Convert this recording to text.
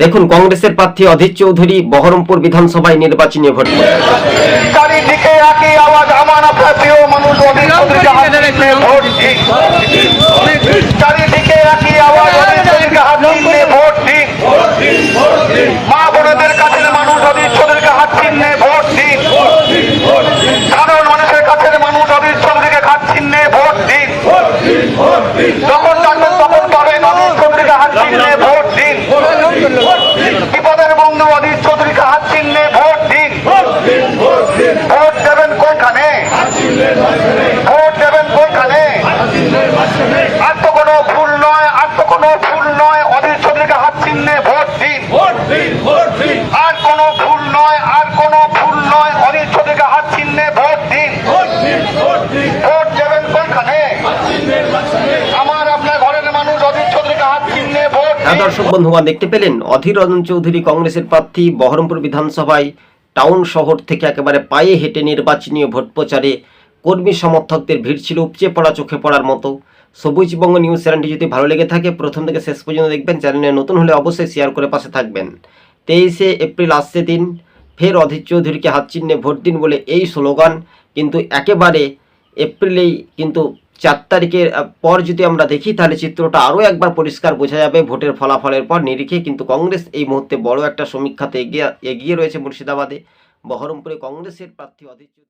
দেখুন কংগ্রেসের প্রার্থী অধীর চৌধুরী বহরমপুর বিধানসভায় নির্বাচনী ভোট চারিদিকে একই আওয়াজ, আমার আপনার প্রিয় মানুষ অধীর চৌধুরীকে হাত দিলে ভোট দিন। চারিদিকে একই আওয়াজ, অধীর চৌধুরীকে হাত দিলে ভোট দিন। মা বোনদের কাছের মানুষ অধীর চৌধুরীকে হাত চিহ্নে ভোট দিন। সাধারণ মানুষের কাছের মানুষ অধীর চৌধুরীকে হাত চিহ্নে ভোট দিন। যখন চাইবেন তখন পাবেন, অধীর চৌধুরীকে হাত চিহ্নে ভোট দিন। বিপদের বন্ধু অধীর চৌধুরীকে হাত চিহ্নে ভোট দিন। ভোট দেবেন কোনখানে? ভোট দেবেন কোনখানে? আর তো কোনো ভুল নয়, আর তো কোনো ভুল নয়, অধীর চৌধুরীকে হাত চিহ্নে ভোট দিন। আর কোনো ভুল নয়, আর কোনো ভুল নয়, অধীর চৌধুরীকে হাত চিহ্নে ভোট দিন। ভোট দেবেন কোনখানে? আমার আপনার ঘরের মানুষ অধীর চৌধুরীকে হাত চিহ্নে ভোট দিন। দর্শক বন্ধুগণ, দেখতে পেলেন অধীর রঞ্জন চৌধুরী কংগ্রেসের প্রার্থী বহরমপুর বিধানসভায় টাউন শহর থেকে একেবারে পায়ে হেঁটে নির্বাচনী ভোট প্রচারে কর্মী সমর্থকদের ভিড় ছিল উপচে পড়া, চোখে পড়ার মতো। সবুজবঙ্গ নিউজ চ্যানেলটি যদি ভালো লেগে থাকে প্রথম থেকে শেষ পর্যন্ত দেখবেন। চ্যানেলে নতুন হলে অবশ্যই শেয়ার করে পাশে থাকবেন। 23শে এপ্রিল আসছে দিন, ফের অধীর চৌধুরীকে হাত চিহ্নে ভোট দিন বলে এই স্লোগান কিন্তু একেবারে এপ্রিলেই কিন্তু 4 তারিখের পর যদি আমরা দেখি তাহলে চিত্রটা আরও একবার পরিষ্কার বোঝা যাবে। ভোটের ফলাফলের পর নিরিখে কিন্তু কংগ্রেস এই মুহূর্তে বড় একটা সমীক্ষাতে এগিয়ে রয়েছে মুর্শিদাবাদে। বহরমপুরে কংগ্রেসের প্রার্থী অধীর চৌধুরী